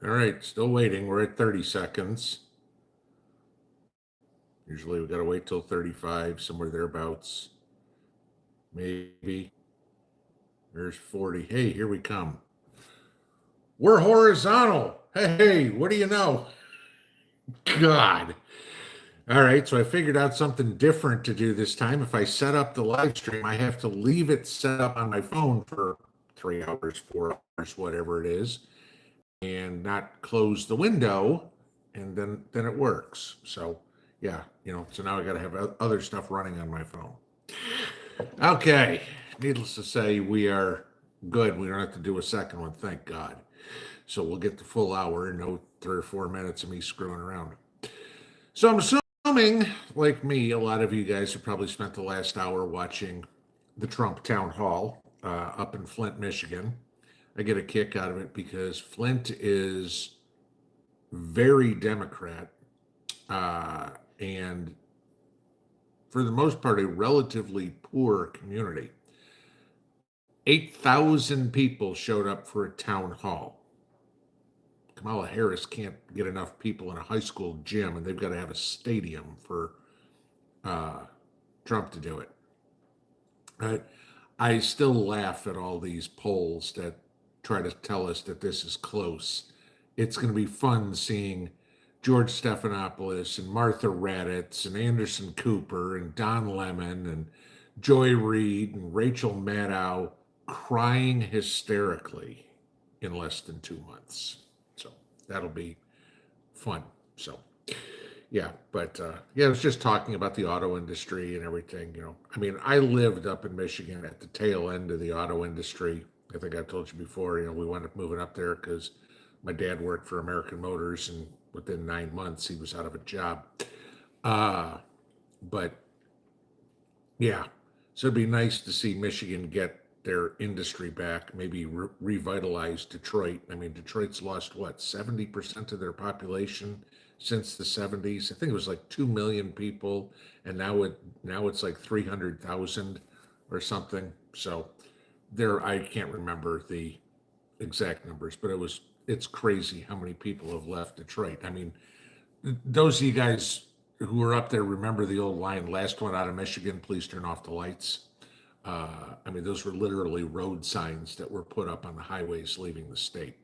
All right, still waiting. We're at 30 seconds. Usually we got to wait till 35, somewhere thereabouts. Maybe. There's 40. Hey, here we come. We're horizontal. Hey, what do you know? God. All right, so I figured out something different to do this time. If I set up the live stream, I have to leave it set up on my phone for 3 hours, 4 hours, whatever it is, and not close the window, and then it works. So yeah, so now I got to have other stuff running on my phone. Okay, needless to say, we are good. We don't have to do a second one, thank God. So we'll get the full hour, no 3 or 4 minutes of me screwing around. So I'm assuming, like me, a lot of you guys have probably spent the last hour watching the Trump town hall up in Flint, Michigan. I get a kick out of it because Flint is very Democrat and for the most part, a relatively poor community. 8,000 people showed up for a town hall. Kamala Harris can't get enough people in a high school gym, and they've got to have a stadium for Trump to do it. I still laugh at all these polls that try to tell us that this is close. It's going to be fun seeing George Stephanopoulos and Martha Raddatz and Anderson Cooper and Don Lemon and Joy Reid and Rachel Maddow crying hysterically in less than 2 months. So that'll be fun. So yeah, but I was just talking about the auto industry and everything. I mean, I lived up in Michigan at the tail end of the auto industry. I think I told you before, we wound up moving up there because my dad worked for American Motors, and within 9 months he was out of a job. But yeah, so it'd be nice to see Michigan get their industry back, maybe revitalize Detroit. I mean, Detroit's lost what, 70% of their population since the 70s. I think it was like 2 million people, and now it's like 300,000 or something. So I can't remember the exact numbers, but it's crazy how many people have left Detroit. I mean, those of you guys who were up there remember the old line, last one out of Michigan, please turn off the lights. I mean, those were literally road signs that were put up on the highways leaving the state.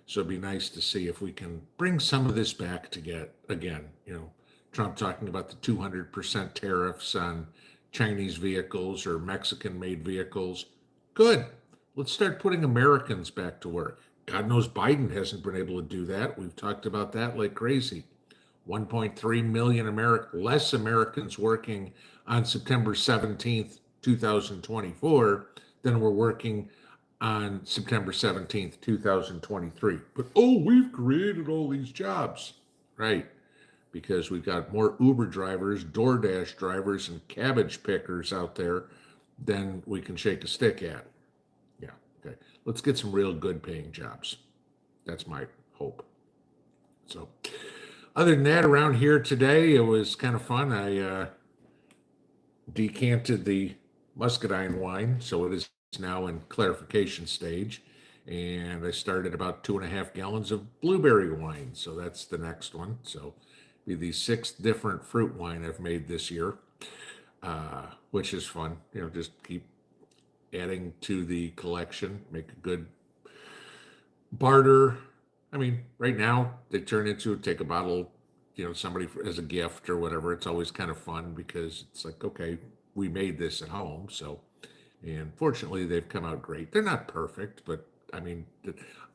So it'd be nice to see if we can bring some of this back to get, again, Trump talking about the 200% tariffs on Chinese vehicles or Mexican-made vehicles. Good. Let's start putting Americans back to work. God knows Biden hasn't been able to do that. We've talked about that like crazy. 1.3 million less Americans working on September 17th, 2024 than were working on September 17th, 2023. But we've created all these jobs, right? Because we've got more Uber drivers, DoorDash drivers, and cabbage pickers out there than we can shake a stick at. Yeah, okay. Let's get some real good paying jobs. That's my hope. So other than that, around here today, it was kind of fun. I decanted the muscadine wine, so it is now in clarification stage. And I started about 2.5 gallons of blueberry wine. So that's the next one. So be the 6th different fruit wine I've made this year, which is fun. Just keep adding to the collection, make a good barter. I mean, right now they turn into take a bottle, somebody as a gift or whatever. It's always kind of fun because it's like, okay, we made this at home. So, and fortunately they've come out great. They're not perfect, but I mean,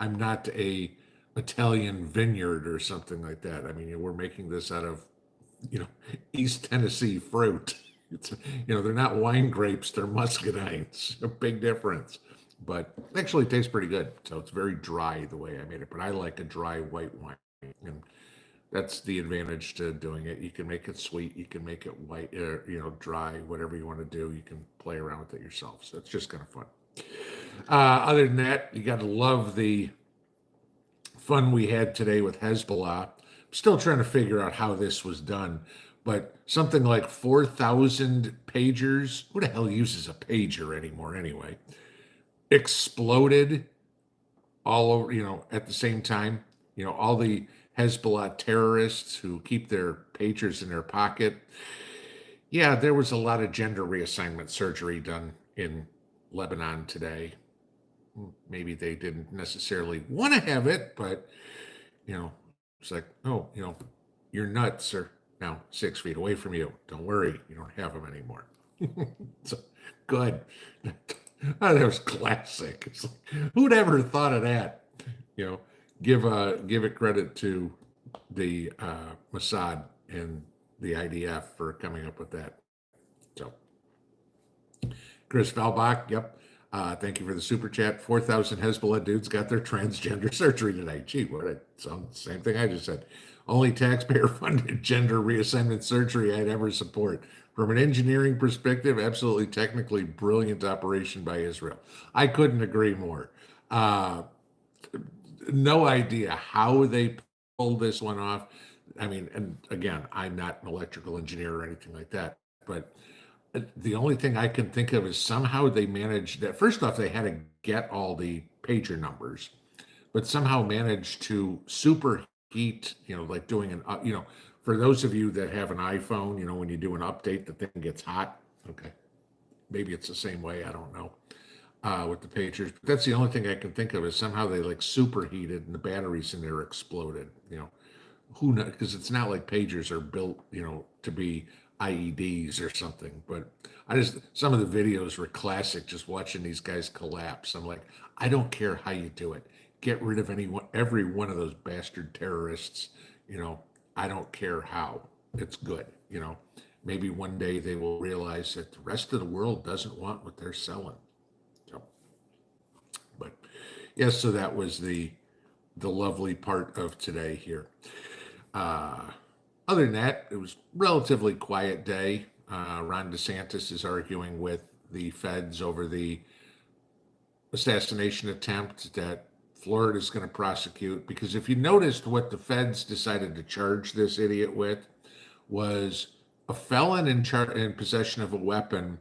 I'm not a Italian vineyard or something like that. I mean, we're making this out of, East Tennessee fruit. It's, they're not wine grapes, they're muscadines. A big difference. But actually it tastes pretty good. So it's very dry the way I made it. But I like a dry white wine. And that's the advantage to doing it. You can make it sweet. You can make it white, dry, whatever you want to do. You can play around with it yourself. So it's just kind of fun. Other than that, you got to love the fun we had today with Hezbollah. I'm still trying to figure out how this was done. But something like 4,000 pagers, who the hell uses a pager anymore anyway, exploded all over, at the same time. all the Hezbollah terrorists who keep their pagers in their pocket. Yeah, there was a lot of gender reassignment surgery done in Lebanon today. Maybe they didn't necessarily want to have it, but it's like, oh, your nuts are now 6 feet away from you. Don't worry, you don't have them anymore. So good. Oh, that was classic. It's like, who'd ever thought of that? You know, give it credit to the Mossad and the IDF for coming up with that. So, Chris Valbach, yep. Thank you for the super chat. 4,000 Hezbollah dudes got their transgender surgery tonight. Gee, what a same thing I just said. Only taxpayer-funded gender reassignment surgery I'd ever support. From an engineering perspective, absolutely technically brilliant operation by Israel. I couldn't agree more. No idea how they pulled this one off. I mean, and again, I'm not an electrical engineer or anything like that, but the only thing I can think of is somehow they managed that. First off, they had to get all the pager numbers, but somehow managed to superheat, like doing for those of you that have an iPhone, when you do an update, the thing gets hot. Okay. Maybe it's the same way. I don't know with the pagers. But that's the only thing I can think of is somehow they like superheated and the batteries in there exploded. Who knows? Because it's not like pagers are built, to be IEDs or something. But some of the videos were classic, just watching these guys collapse. I'm like, I don't care how you do it. Get rid of every one of those bastard terrorists. I don't care how. It's good. Maybe one day they will realize that the rest of the world doesn't want what they're selling. So, but yes, so that was the lovely part of today here. Other than that, it was relatively quiet day. Ron DeSantis is arguing with the feds over the assassination attempt that Florida is going to prosecute. Because if you noticed, what the feds decided to charge this idiot with was a felon in possession of a weapon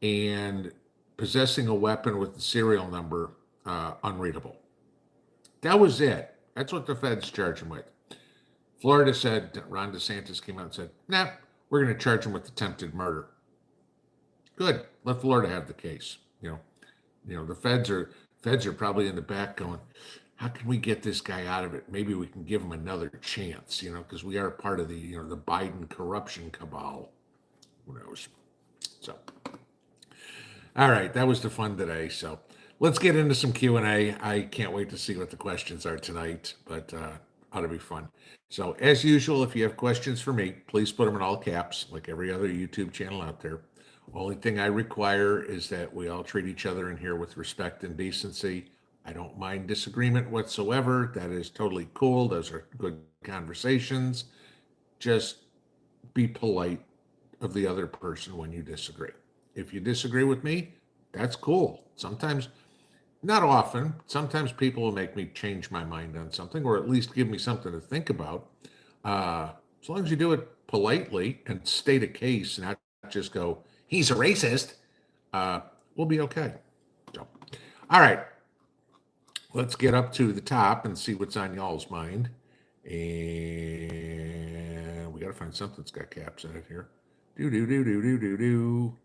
and possessing a weapon with the serial number unreadable. That was it. That's what the feds charged him with. Florida said, Ron DeSantis came out and said, nah, we're going to charge him with attempted murder. Good. Let Florida have the case. The feds are probably in the back going, how can we get this guy out of it? Maybe we can give him another chance, because we are part of the, the Biden corruption cabal. Who knows? So, all right, that was the fun today. So let's get into some Q&A. I can't wait to see what the questions are tonight, but ought to be fun. So as usual, if you have questions for me, please put them in all caps, like every other YouTube channel out there. Only thing I require is that we all treat each other in here with respect and decency. I don't mind disagreement whatsoever. That is totally cool. Those are good conversations. Just be polite of the other person when you disagree. If you disagree with me, that's cool. Sometimes, not often, sometimes people will make me change my mind on something, or at least give me something to think about. As long as you do it politely and state a case, not just go, he's a racist, we'll be okay. So, all right, let's get up to the top and see what's on y'all's mind. And we got to find something that's got caps in it here. Do.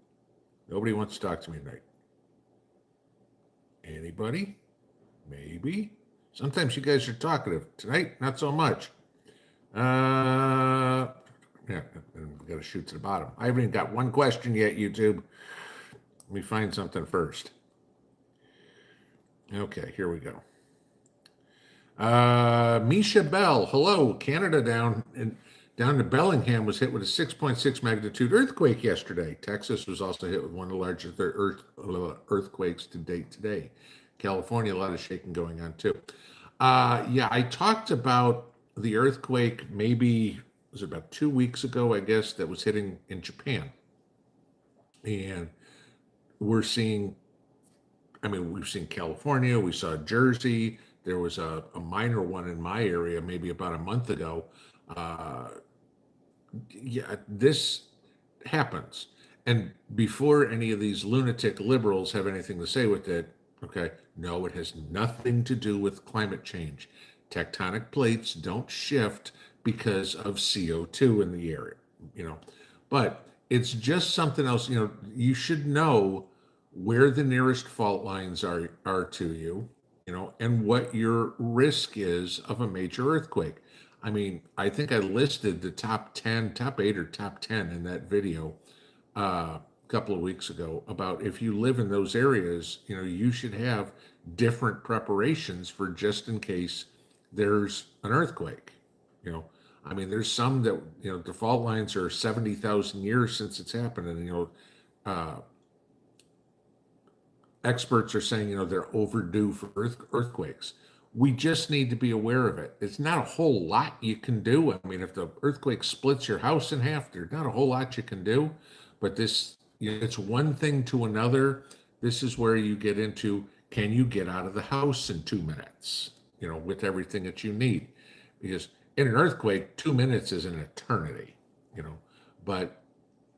Nobody wants to talk to me tonight. Anybody? Maybe. Sometimes you guys are talkative. Tonight, not so much. Yeah, we got to shoot to the bottom. I haven't even got one question yet, YouTube. Let me find something first. Okay, here we go. Misha Bell, hello. Canada down to Bellingham was hit with a 6.6 magnitude earthquake yesterday. Texas was also hit with one of the largest earthquakes to date today. California, a lot of shaking going on too. Yeah, I talked about the earthquake maybe, was it about 2 weeks ago, I guess, that was hitting in Japan. And we're seeing, we've seen California, we saw Jersey. There was a minor one in my area maybe about a month ago. Yeah, this happens. And before any of these lunatic liberals have anything to say with it, okay, no, it has nothing to do with climate change. Tectonic plates don't shift because of CO2 in the area, but it's just something else. You should know where the nearest fault lines are to you, and what your risk is of a major earthquake. I mean, I think I listed the top 10, top 8 or top 10 in that video a couple of weeks ago about if you live in those areas, you should have different preparations for just in case there's an earthquake. You know, I mean, there's some that, the fault lines are 70,000 years since it's happened. And, uh, experts are saying, they're overdue for earthquakes. We just need to be aware of it. It's not a whole lot you can do. I mean, if the earthquake splits your house in half, there's not a whole lot you can do. But this, it's one thing to another. This is where you get into, can you get out of the house in 2 minutes, with everything that you need? Because in an earthquake, 2 minutes is an eternity, but,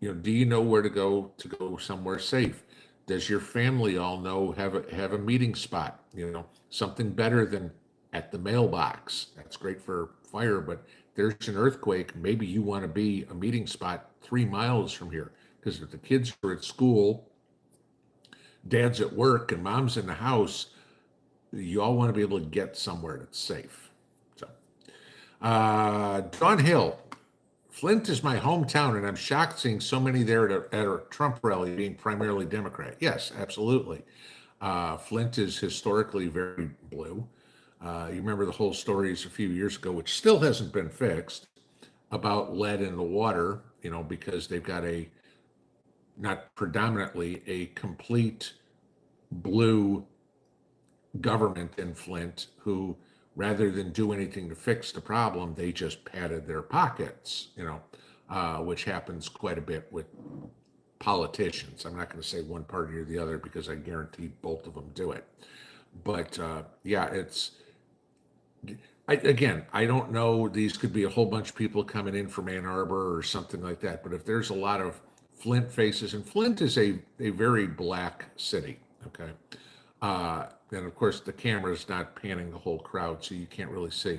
do you know where to go somewhere safe? Does your family all know, have a meeting spot, something better than at the mailbox? That's great for fire, but there's an earthquake, maybe you want to be a meeting spot 3 miles from here, because if the kids are at school, dad's at work, and mom's in the house, you all want to be able to get somewhere that's safe. So, Dawn Hill, Flint is my hometown, and I'm shocked seeing so many there at a Trump rally being primarily Democrat. Yes, absolutely. Flint is historically very blue. You remember the whole stories a few years ago, which still hasn't been fixed, about lead in the water, because they've got not predominantly, a complete blue government in Flint who, rather than do anything to fix the problem, they just padded their pockets, which happens quite a bit with politicians. I'm not going to say one party or the other because I guarantee both of them do it. But yeah, I don't know. These could be a whole bunch of people coming in from Ann Arbor or something like that. But if there's a lot of Flint faces, and Flint is a very black city, okay? And of course, the camera's not panning the whole crowd, so you can't really see.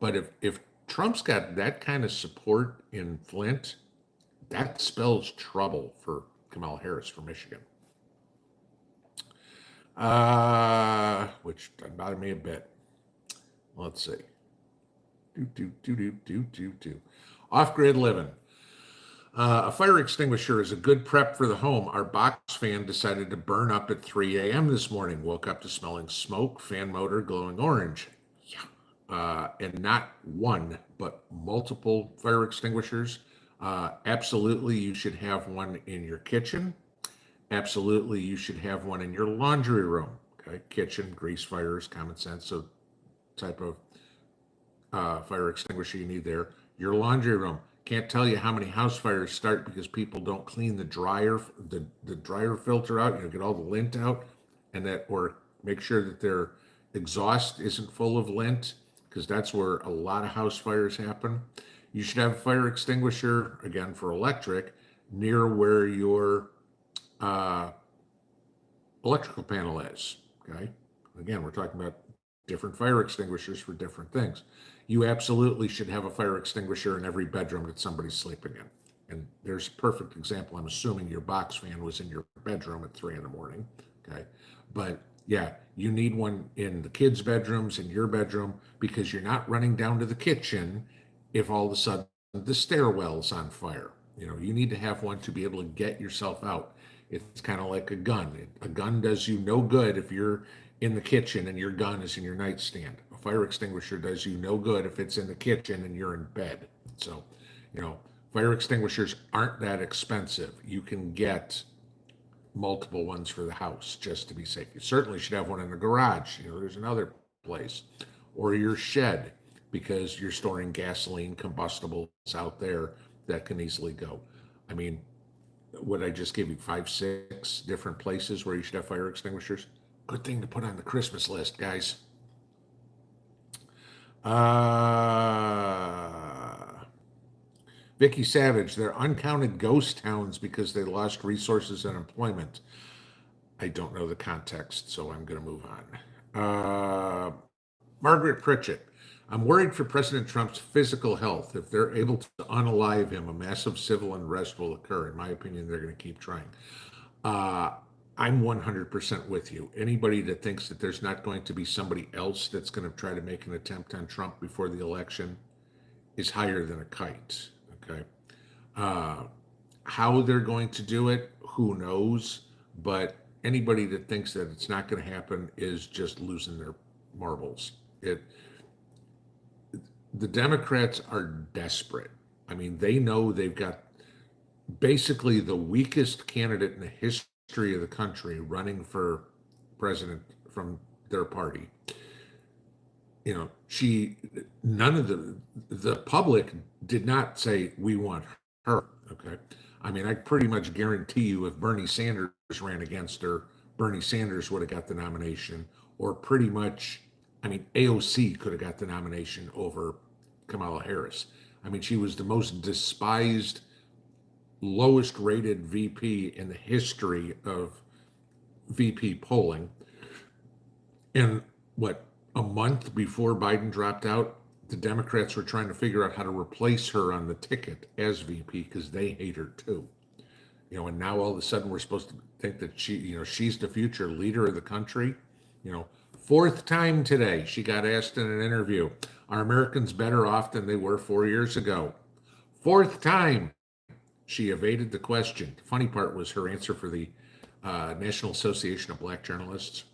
But if Trump's got that kind of support in Flint, that spells trouble for Kamala Harris for Michigan. Which doesn't bother me a bit. Let's see. Off-grid living. A fire extinguisher is a good prep for the home. Our box fan decided to burn up at 3 a.m. this morning. Woke up to smelling smoke, fan motor glowing orange. Yeah. And not one, but multiple fire extinguishers. Absolutely, you should have one in your kitchen. Absolutely, you should have one in your laundry room. Okay, kitchen, grease fires, common sense. So type of fire extinguisher you need there. Your laundry room. Can't tell you how many house fires start because people don't clean the dryer filter out, get all the lint out, or make sure that their exhaust isn't full of lint, because that's where a lot of house fires happen. You should have a fire extinguisher, again, for electric, near where your electrical panel is, okay? Again, we're talking about different fire extinguishers for different things. You absolutely should have a fire extinguisher in every bedroom that somebody's sleeping in. And there's a perfect example. I'm assuming your box fan was in your bedroom at 3 a.m, okay? But yeah, you need one in the kids' bedrooms, in your bedroom, because you're not running down to the kitchen if all of a sudden the stairwell's on fire. You need to have one to be able to get yourself out. It's kind of like a gun. A gun does you no good if you're in the kitchen and your gun is in your nightstand. A fire extinguisher does you no good if it's in the kitchen and you're in bed. So, fire extinguishers aren't that expensive. You can get multiple ones for the house just to be safe. You certainly should have one in the garage. There's another place, or your shed, because you're storing gasoline, combustibles out there that can easily go. I mean, what I just gave you 5, 6 different places where you should have fire extinguishers. Good thing to put on the Christmas list, guys. Vicky Savage, they're uncounted ghost towns because they lost resources and employment. I don't know the context, so I'm going to move on. Margaret Pritchett, I'm worried for President Trump's physical health. If they're able to unalive him, a massive civil unrest will occur. In my opinion, they're going to keep trying. Uh, I'm 100% with you. Anybody that thinks that there's not going to be somebody else that's going to try to make an attempt on Trump before the election is higher than a kite. Okay. Uh, how they're going to do it, who knows? But anybody that thinks that it's not going to happen is just losing their marbles. The Democrats are desperate. I mean, they know they've got basically the weakest candidate in the history of the country running for president from their party. You know, none of the public did not say we want her. Okay. I mean, I pretty much guarantee you if Bernie Sanders ran against her, Bernie Sanders would have got the nomination, or pretty much, I mean, AOC could have got the nomination over Kamala Harris. I mean, she was the most despised, lowest rated VP in the history of VP polling. And what, a month before Biden dropped out, the Democrats were trying to figure out how to replace her on the ticket as VP because they hate her too. You know, and now all of a sudden we're supposed to think that she's the future leader of the country. You know, fourth time today she got asked in an interview, are Americans better off than they were 4 years ago? Fourth time she evaded the question. The funny part was her answer for the National Association of Black Journalists.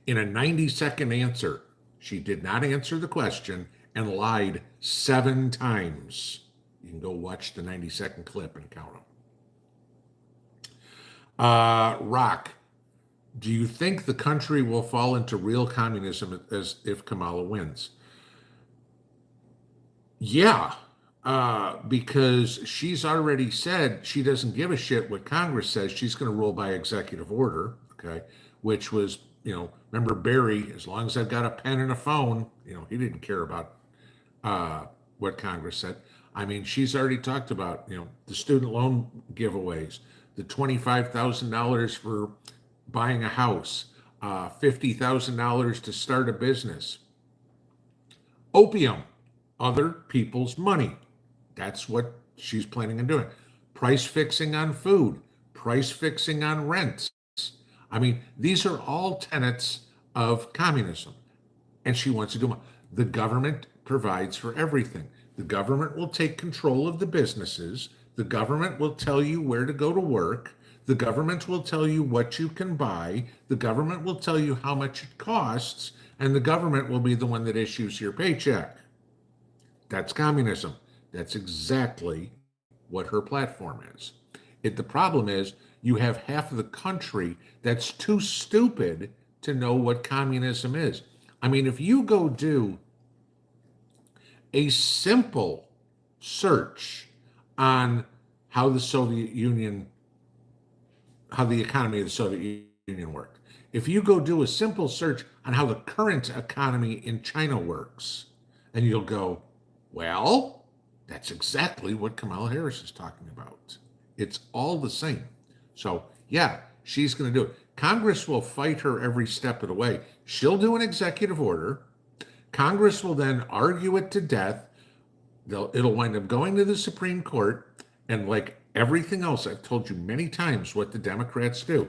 In a 90-second answer, she did not answer the question and lied 7 times. You can go watch the 90-second clip and count them. Rock, do you think the country will fall into real communism as if Kamala wins? Yeah, because she's already said she doesn't give a shit what Congress says. She's going to rule by executive order, okay, which was, remember Barry, as long as I've got a pen and a phone, he didn't care about what Congress said. I mean, she's already talked about, the student loan giveaways, the $25,000 for buying a house, $50,000 to start a business. Opium, other people's money. That's what she's planning on doing. Price fixing on food, price fixing on rents. I mean, these are all tenets of communism. And she wants to do more. The government provides for everything. The government will take control of the businesses. The government will tell you where to go to work. The government will tell you what you can buy. The government will tell you how much it costs. And the government will be the one that issues your paycheck. That's communism. That's exactly what her platform is. The problem is you have half of the country that's too stupid to know what communism is. I mean, if you go do a simple search on how the economy of the Soviet Union worked, if you go do a simple search on how the current economy in China works, and you'll go, well, that's exactly what Kamala Harris is talking about. It's all the same. So, yeah, she's going to do it. Congress will fight her every step of the way. She'll do an executive order. Congress will then argue it to death. It'll wind up going to the Supreme Court. And like everything else, I've told you many times what the Democrats do.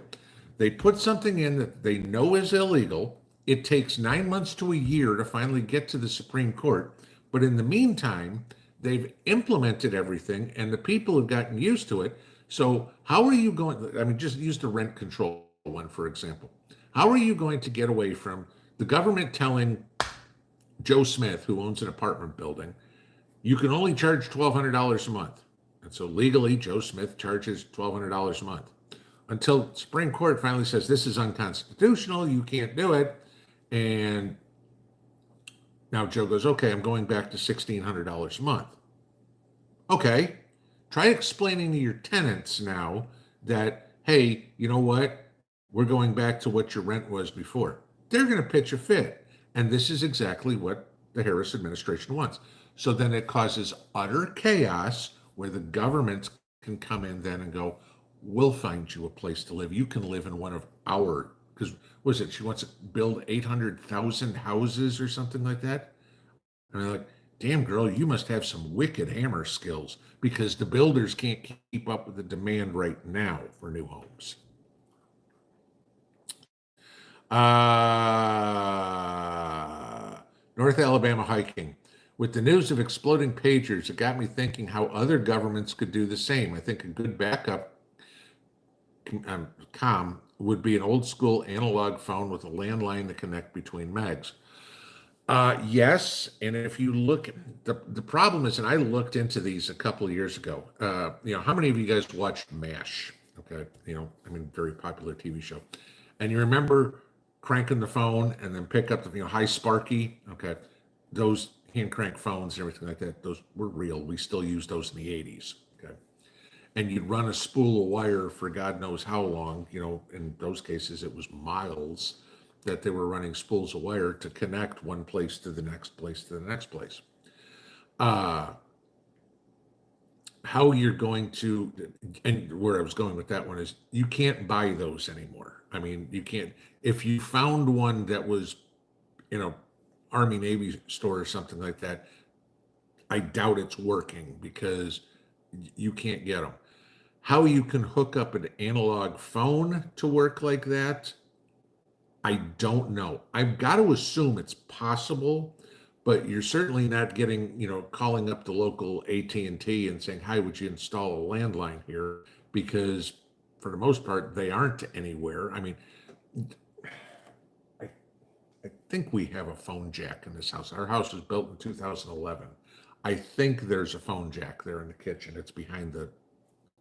They put something in that they know is illegal. It takes 9 months to a year to finally get to the Supreme Court. But in the meantime, they've implemented everything and the people have gotten used to it. So how are you going, I mean, just use the rent control one, for example. How are you going to get away from the government telling Joe Smith, who owns an apartment building, you can only charge $1,200 a month. And so legally, Joe Smith charges $1,200 a month until Supreme Court finally says this is unconstitutional, you can't do it. And now Joe goes, okay, I'm going back to $1,600 a month. Okay, try explaining to your tenants now that, hey, you know what? We're going back to what your rent was before. They're going to pitch a fit. And this is exactly what the Harris administration wants. So then it causes utter chaos where the government can come in then and go, we'll find you a place to live. You can live in one of our, because what is it? She wants to build 800,000 houses or something like that. I mean, like, damn girl, you must have some wicked hammer skills because the builders can't keep up with the demand right now for new homes. North Alabama hiking. With the news of exploding pagers, it got me thinking how other governments could do the same. I think a good backup com would be an old school analog phone with a landline to connect between megs. Yes, and if you look, the problem is, and I looked into these a couple of years ago. How many of you guys watched MASH? Okay, very popular TV show, and you remember cranking the phone and then pick up the high Sparky. Okay, those hand crank phones and everything like that. Those were real. We still use those in the '80s. Okay, and you'd run a spool of wire for God knows how long. In those cases, it was miles that they were running spools of wire to connect one place to the next place to the next place. How you're going to, and where I was going with that one is you can't buy those anymore. I mean, you can't, if you found one that was in a Army Navy store or something like that, I doubt it's working because you can't get them. How you can hook up an analog phone to work like that, I don't know. I've got to assume it's possible, but you're certainly not getting, calling up the local AT&T and saying, "Hi, would you install a landline here?" Because for the most part, they aren't anywhere. I mean, I think we have a phone jack in this house. Our house was built in 2011. I think there's a phone jack there in the kitchen. It's behind the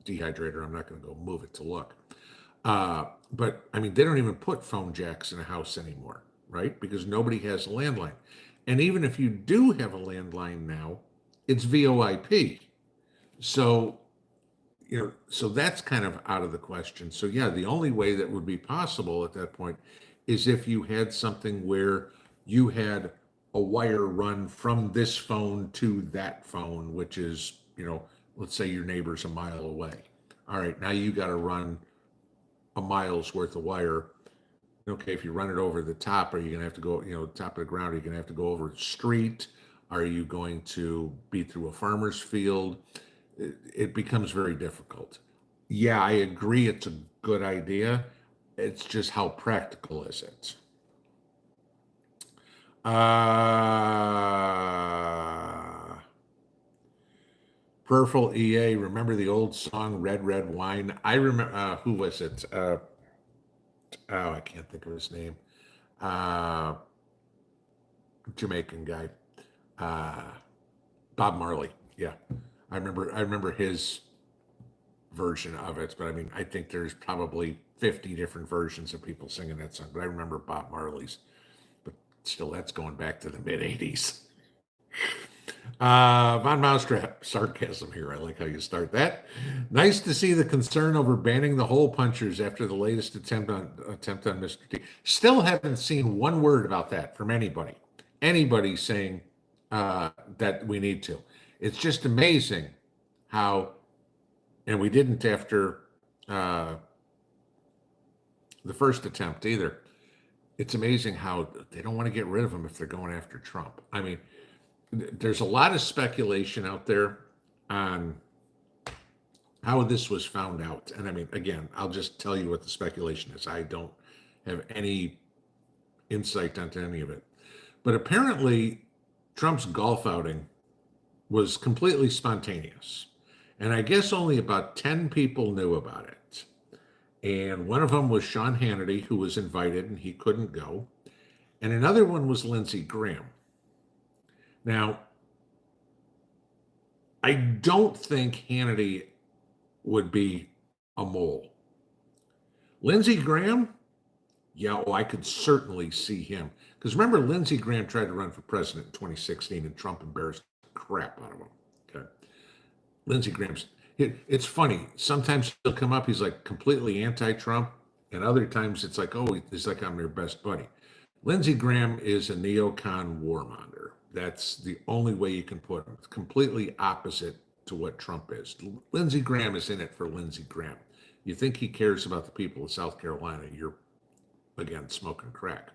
dehydrator. I'm not going to go move it to look. But I mean, they don't even put phone jacks in a house anymore, right? Because nobody has a landline. And even if you do have a landline now, it's VoIP. So, so that's kind of out of the question. So yeah, the only way that would be possible at that point is if you had something where you had a wire run from this phone to that phone, which is, let's say your neighbor's a mile away. All right, now you got to run a mile's worth of wire. Okay, if you run it over the top, are you going to have to go, top of the ground? Are you going to have to go over the street? Are you going to be through a farmer's field? It becomes very difficult. Yeah, I agree. It's a good idea. It's just how practical is it? Purple EA, remember the old song Red Red Wine? I remember, who was it? I can't think of his name. Jamaican guy. Bob Marley. Yeah. I remember his version of it, but I mean, I think there's probably 50 different versions of people singing that song, but I remember Bob Marley's. But still, that's going back to the mid 80s. Von Mousetrap, sarcasm here. I like how you start that. Nice to see the concern over banning the hole punchers after the latest attempt on Mr. T. Still haven't seen one word about that from anybody. Anybody saying that we need to. It's just amazing how, and we didn't after the first attempt either. It's amazing how they don't want to get rid of them if they're going after Trump. I mean, there's a lot of speculation out there on how this was found out. And I mean, again, I'll just tell you what the speculation is. I don't have any insight onto any of it. But apparently, Trump's golf outing was completely spontaneous. And I guess only about 10 people knew about it. And one of them was Sean Hannity, who was invited and he couldn't go. And another one was Lindsey Graham. Now, I don't think Hannity would be a mole. Lindsey Graham, yeah, I could certainly see him. Because remember, Lindsey Graham tried to run for president in 2016 and Trump embarrassed the crap out of him. Okay. Lindsey Graham's, it's funny. Sometimes he'll come up, he's like completely anti-Trump. And other times it's like, oh, he's like, I'm your best buddy. Lindsey Graham is a neocon warmonger. That's the only way you can put him. It's completely opposite to what Trump is. Lindsey Graham is in it for Lindsey Graham. You think he cares about the people of South Carolina, you're, again, smoking crack.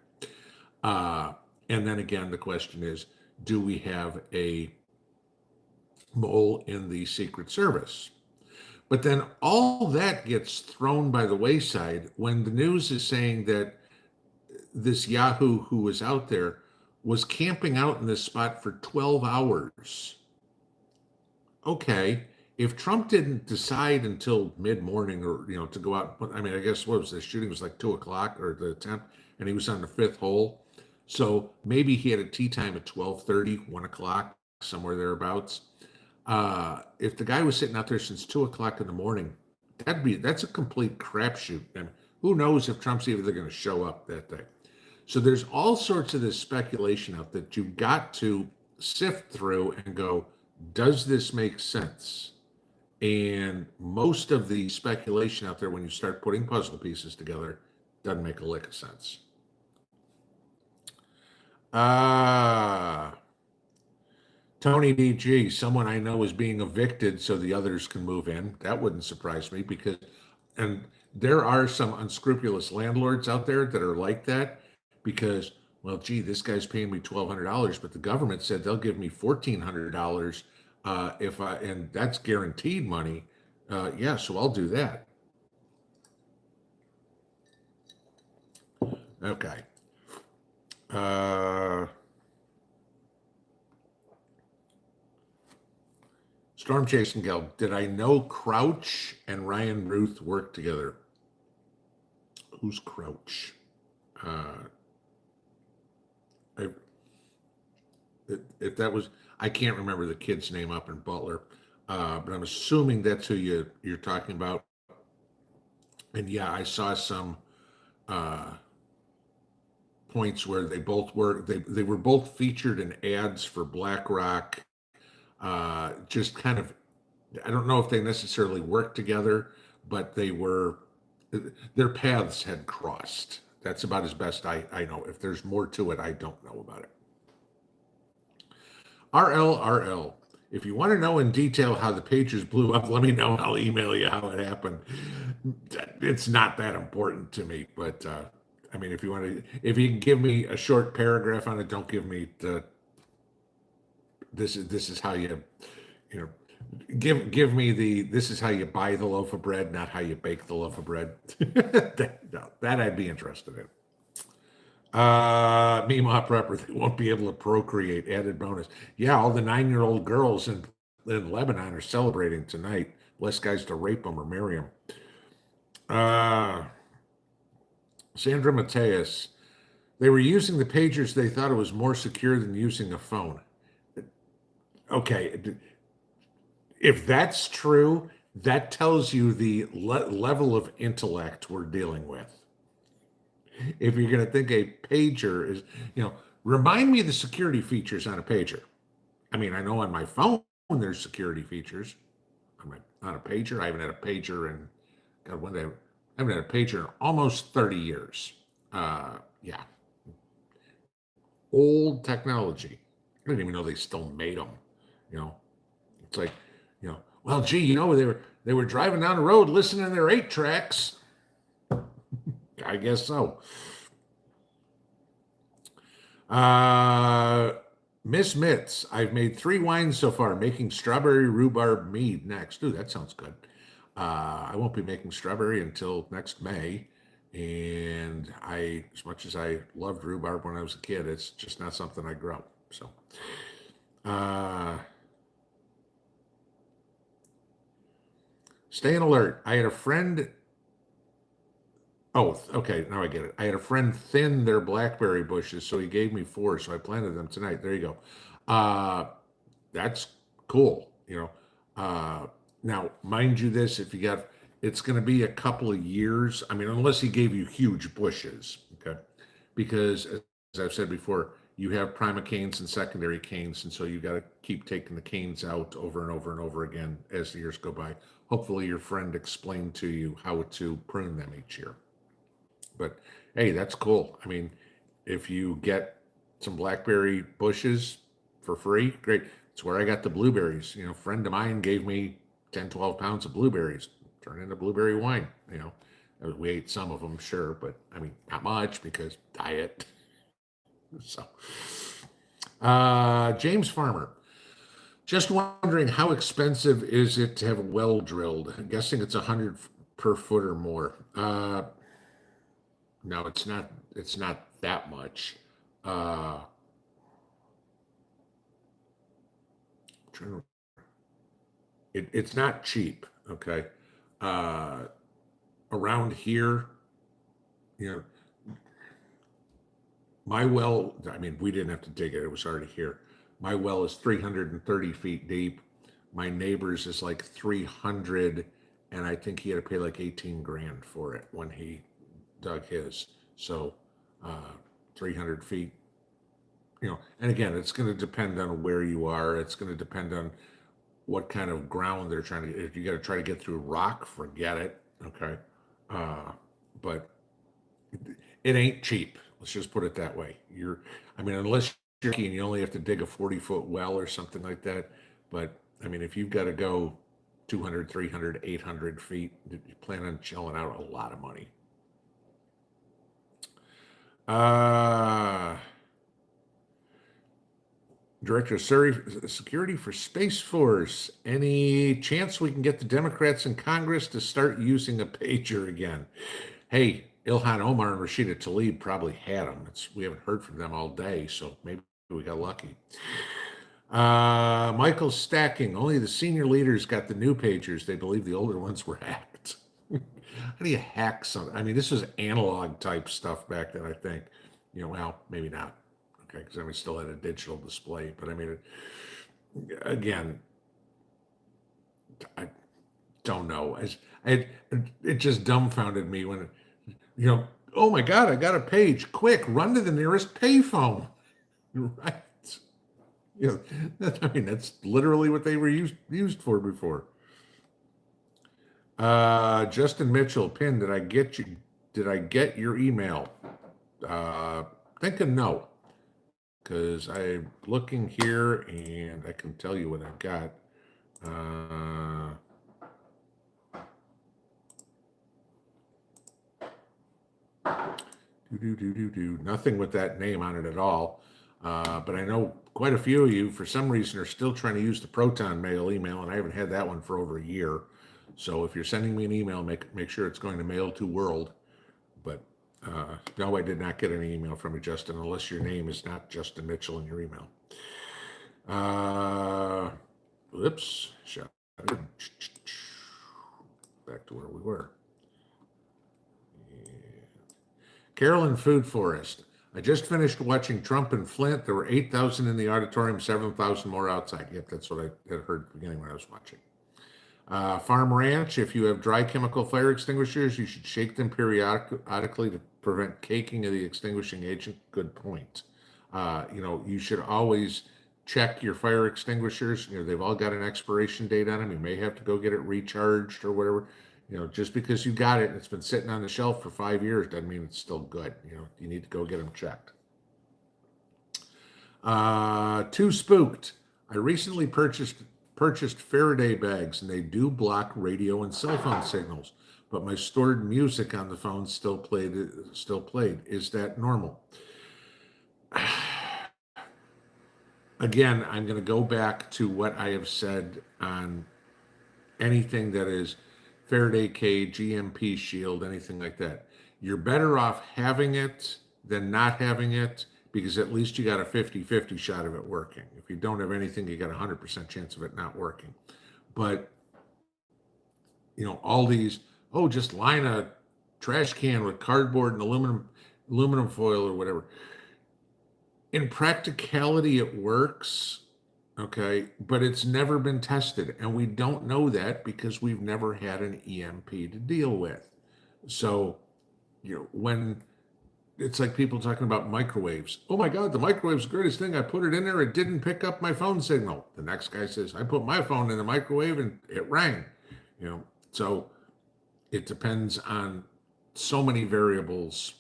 And then again, the question is, do we have a mole in the Secret Service? But then all that gets thrown by the wayside when the news is saying that this Yahoo who was out there was camping out in this spot for 12 hours. Okay, if Trump didn't decide until mid-morning or, to go out, I mean, I guess what was the shooting was like 2 o'clock or the attempt, and he was on the fifth hole. So maybe he had a tee time at 12:30, 1 o'clock, somewhere thereabouts. If the guy was sitting out there since 2 o'clock in the morning, that's a complete crapshoot. And who knows if Trump's even going to show up that day. So there's all sorts of this speculation out that you've got to sift through and go, does this make sense? And most of the speculation out there, when you start putting puzzle pieces together, doesn't make a lick of sense. Tony DG, someone I know is being evicted so the others can move in. That wouldn't surprise me because, and there are some unscrupulous landlords out there that are like that because, well, gee, this guy's paying me $1,200, but the government said they'll give me $1,400 and that's guaranteed money. Yeah, so I'll do that. Okay. Storm Chasing Gal, did I know Crouch and Ryan Ruth work together? Who's Crouch? If that was, I can't remember the kid's name up in Butler, but I'm assuming that's who you're talking about. And yeah, I saw some points where they both were they were both featured in ads for BlackRock. Just kind of, I don't know if they necessarily worked together, but their paths had crossed. That's about as best I know. If there's more to it, I don't know about it. RL, if you want to know in detail how the pages blew up, let me know and I'll email you how it happened. It's not that important to me, but I mean, if you can give me a short paragraph on it, don't give me this is how give me this is how you buy the loaf of bread, not how you bake the loaf of bread. that I'd be interested in. Meemaw Prepper, they won't be able to procreate, added bonus. Yeah, all the 9-year-old girls in Lebanon are celebrating tonight. Less guys to rape them or marry them. Sandra Mateus, they were using the pagers. They thought it was more secure than using a phone. Okay, if that's true, that tells you the level of intellect we're dealing with. If you're going to think a pager is, remind me of the security features on a pager. I mean, I know on my phone there's security features. On a pager, I haven't had a pager in, God, I haven't had a pager in almost 30 years. Yeah. Old technology. I didn't even know they still made them. It's like, well, gee, they were driving down the road listening to their 8-tracks. I guess so. Miss Mitz, I've made 3 wines so far, making strawberry rhubarb mead next. Ooh, that sounds good. I won't be making strawberry until next May. And as much as I loved rhubarb when I was a kid, it's just not something I grow. So, staying alert. I had a friend. Oh, okay. Now I get it. I had a friend thin their blackberry bushes, so he gave me 4. So I planted them tonight. There you go. That's cool. Now, mind you, this, it's going to be a couple of years. I mean, unless he gave you huge bushes, okay? Because as I've said before, you have prima canes and secondary canes, and so you got to keep taking the canes out over and over and over again as the years go by. Hopefully, your friend explained to you how to prune them each year. But hey, that's cool. I mean, if you get some blackberry bushes for free, great. It's where I got the blueberries. A friend of mine gave me 10, 12 pounds of blueberries, turned into blueberry wine. We ate some of them, sure, but I mean, not much because diet. So, James Farmer. Just wondering how expensive is it to have a well drilled? I'm guessing it's 100 per foot or more. No, it's not. It's not that much. Uh, trying to- it's not cheap. Okay. Uh, Around here, you know, my well. I mean, we didn't have to dig it; it was already here. My well is 330 feet deep. My neighbor's is like 300, and I think he had to pay like 18 grand for it when he dug his. So, uh, 300 feet, and again, it's going to depend on where you are. It's going to depend on what kind of ground they're trying to, if you got to try to get through rock, forget it. Okay. Uh, but it ain't cheap. Let's just put it that way. I mean, unless you're lucky and you only have to dig a 40-foot well or something like that. But I mean, if you've got to go 200, 300, 800 feet, you plan on shelling out a lot of money. Uh, Director of Security for Space Force. Any chance we can get the Democrats in Congress to start using a pager again? Hey, Ilhan Omar and Rashida Tlaib probably had them. We haven't heard from them all day, so maybe we got lucky. Michael Stacking. Only the senior leaders got the new pagers. They believe the older ones were hacked. How do you hack something? I mean, this was analog type stuff back then, I think. Well, maybe not. Okay, because we still had a digital display. But I mean, again, I don't know. It just dumbfounded me when, oh my God, I got a page. Quick, run to the nearest payphone. Right. I mean, that's literally what they were used for before. Justin Mitchell, Pin, did I get you? Did I get your email? Thinking no, because I'm looking here and I can tell you what I've got. Nothing with that name on it at all. But I know quite a few of you, for some reason, are still trying to use the Proton Mail email, and I haven't had that one for over a year. So if you're sending me an email, make sure it's going to Mail to World. But no, I did not get any email from you, Justin, unless your name is not Justin Mitchell in your email. Oops. Back to where we were. Carolyn Food Forest. I just finished watching Trump and Flint. There were 8,000 in the auditorium, 7,000 more outside. Yep, that's what I had heard at the beginning when I was watching. Farm Ranch, if you have dry chemical fire extinguishers, you should shake them periodically to prevent caking of the extinguishing agent. Good point. You should always check your fire extinguishers. They've all got an expiration date on them. You may have to go get it recharged or whatever. Just because you got it and it's been sitting on the shelf for 5 years doesn't mean it's still good. You need to go get them checked. Too spooked. I recently purchased Faraday bags, and they do block radio and cell phone signals, but my stored music on the phone still played. Is that normal? Again, I'm going to go back to what I have said on anything that is Faraday cage, GMP shield, anything like that. You're better off having it than not having it, because at least you got a 50-50 shot of it working. If you don't have anything, you got a 100% chance of it not working. But, all these, just line a trash can with cardboard and aluminum foil or whatever. In practicality, it works, okay, but it's never been tested. And we don't know that because we've never had an EMP to deal with. So, when it's like people talking about microwaves. Oh my God, the microwave's the greatest thing. I put it in there, it didn't pick up my phone signal. The next guy says, I put my phone in the microwave and it rang. So it depends on so many variables.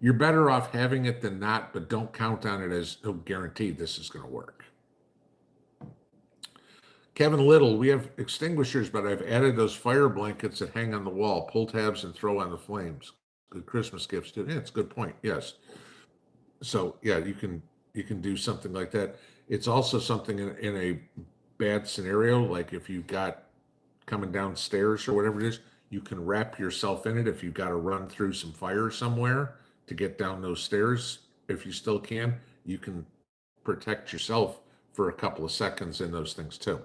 You're better off having it than not, but don't count on it as guaranteed this is going to work. Kevin Little, we have extinguishers, but I've added those fire blankets that hang on the wall, pull tabs and throw on the flames. Good Christmas gifts too. Yeah, it's a good point. Yes. So yeah, you can you can do something like that. It's also something in a bad scenario, like if you've got coming downstairs or whatever it is, you can wrap yourself in it if you've got to run through some fire somewhere to get down those stairs. If you still can, you can protect yourself for a couple of seconds in those things too.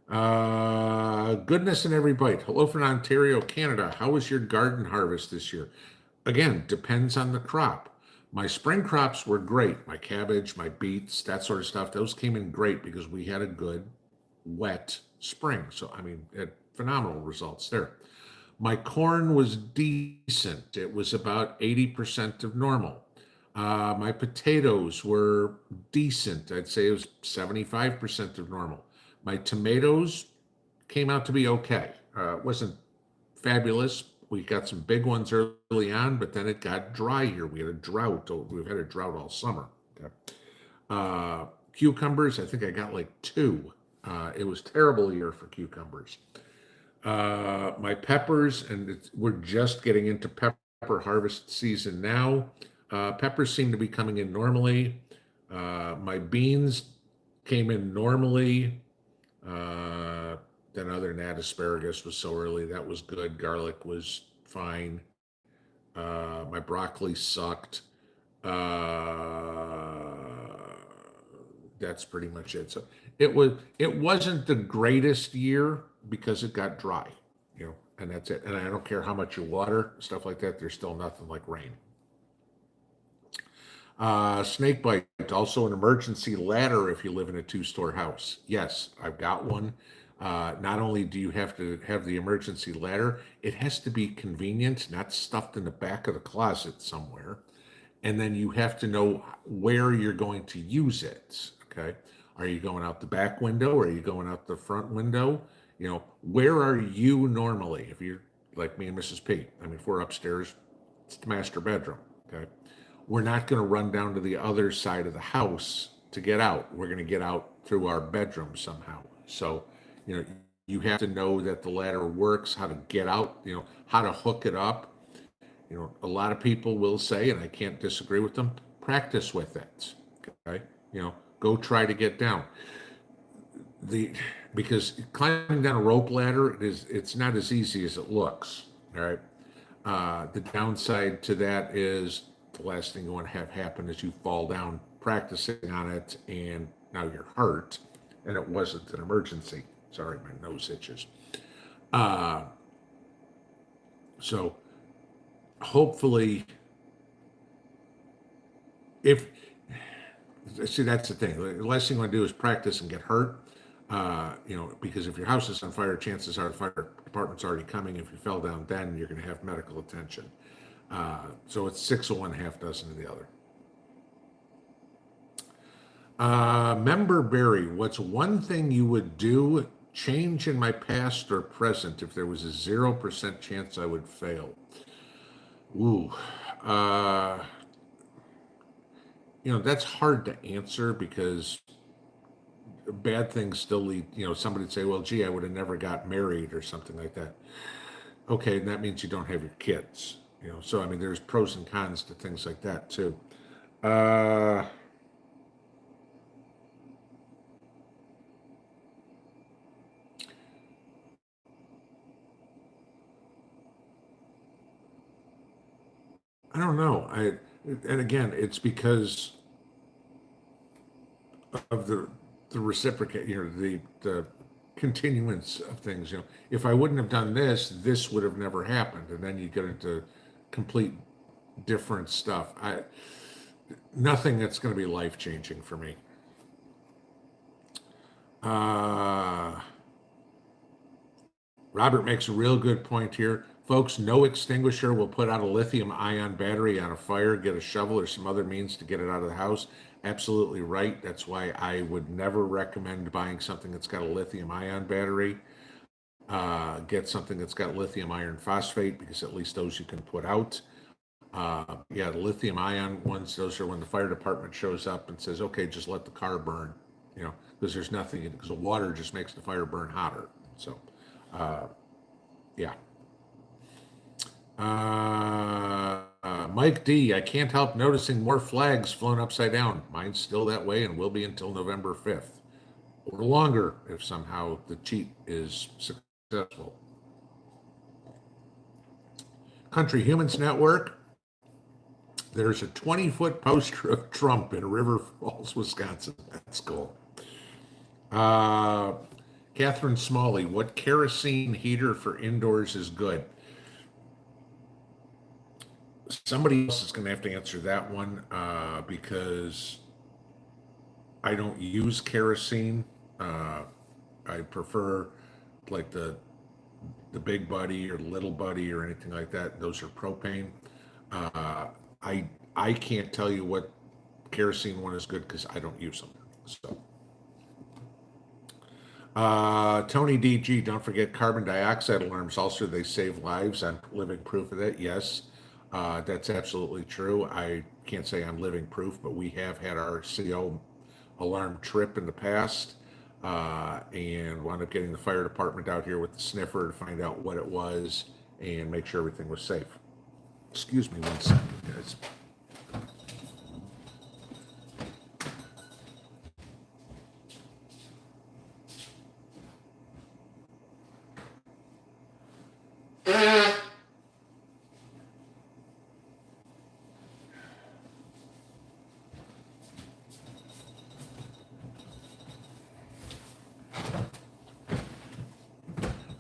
Goodness in every bite. Hello from Ontario, Canada. How was your garden harvest this year? Again, depends on the crop. My spring crops were great. My cabbage, my beets, that sort of stuff. Those came in great because we had a good, wet spring. So, I mean, it had phenomenal results there. My corn was decent. It was about 80% of normal. My potatoes were decent. I'd say it was 75% of normal. My tomatoes came out to be okay. It wasn't fabulous. We got some big ones early on, but then it got dry here. We had a drought. We've had a drought all summer. Okay. Cucumbers, I think I got like 2. It was a terrible year for cucumbers. My peppers, and we're just getting into pepper harvest season now. Peppers seem to be coming in normally. My beans came in normally. Then other than that, asparagus was so early. That was good. Garlic was fine. My broccoli sucked. That's pretty much it. So it wasn't the greatest year because it got dry, and that's it. And I don't care how much you water, stuff like that, there's still nothing like rain. Snake bite, also an emergency ladder if you live in a 2-store house. Yes, I've got one. Not only do you have to have the emergency ladder, it has to be convenient, not stuffed in the back of the closet somewhere. And then you have to know where you're going to use it. Okay. Are you going out the back window? Or are you going out the front window? Where are you normally? If you're like me and Mrs. P, I mean, if we're upstairs, it's the master bedroom. Okay. We're not going to run down to the other side of the house to get out. We're going to get out through our bedroom somehow. So, you have to know that the ladder works, how to get out, how to hook it up. A lot of people will say, and I can't disagree with them, practice with it. Okay. Go try to get down. Because climbing down a rope ladder, it's not as easy as it looks. All right. The downside to that is the last thing you want to have happen is you fall down practicing on it and now you're hurt, and it wasn't an emergency. Sorry, my nose itches. So hopefully, that's the thing. The last thing you want to do is practice and get hurt. Because if your house is on fire, chances are the fire department's already coming. If you fell down, then you're going to have medical attention. So it's 6 of one, half dozen of the other. Member Barry, what's one thing you would do, change in my past or present, if there was a 0% chance I would fail? Ooh. That's hard to answer because bad things still lead, somebody would say, well, gee, I would have never got married or something like that. Okay, and that means you don't have your kids. So I mean, there's pros and cons to things like that too. I don't know. And again, it's because of the reciprocate, the continuance of things. If I wouldn't have done this would have never happened, and then you get into complete different stuff. Nothing that's going to be life changing for me. Robert makes a real good point here. Folks, no extinguisher will put out a lithium ion battery on a fire. Get a shovel or some other means to get it out of the house. Absolutely right. That's why I would never recommend buying something that's got a lithium ion battery. Get something that's got lithium iron phosphate, because at least those you can put out. The lithium ion ones, those are when the fire department shows up and says, okay, just let the car burn, because there's nothing, because the water just makes the fire burn hotter. So, Mike D, I can't help noticing more flags flown upside down. Mine's still that way and will be until November 5th or longer if somehow the cheat is successful. Country Humans Network, there's a 20-foot poster of Trump in River Falls, Wisconsin. That's cool. Catherine Smalley, what kerosene heater for indoors is good? Somebody else is going to have to answer that one because I don't use kerosene. I prefer like the big buddy or the little buddy or anything like that. Those are propane. I can't tell you what kerosene one is good because I don't use them. So. Tony DG, don't forget carbon dioxide alarms. Also, they save lives. I'm living proof of that. Yes, that's absolutely true. I can't say I'm living proof, but we have had our CO alarm trip in the past and wound up getting the fire department out here with the sniffer to find out what it was and make sure everything was safe. Excuse me 1 second, guys.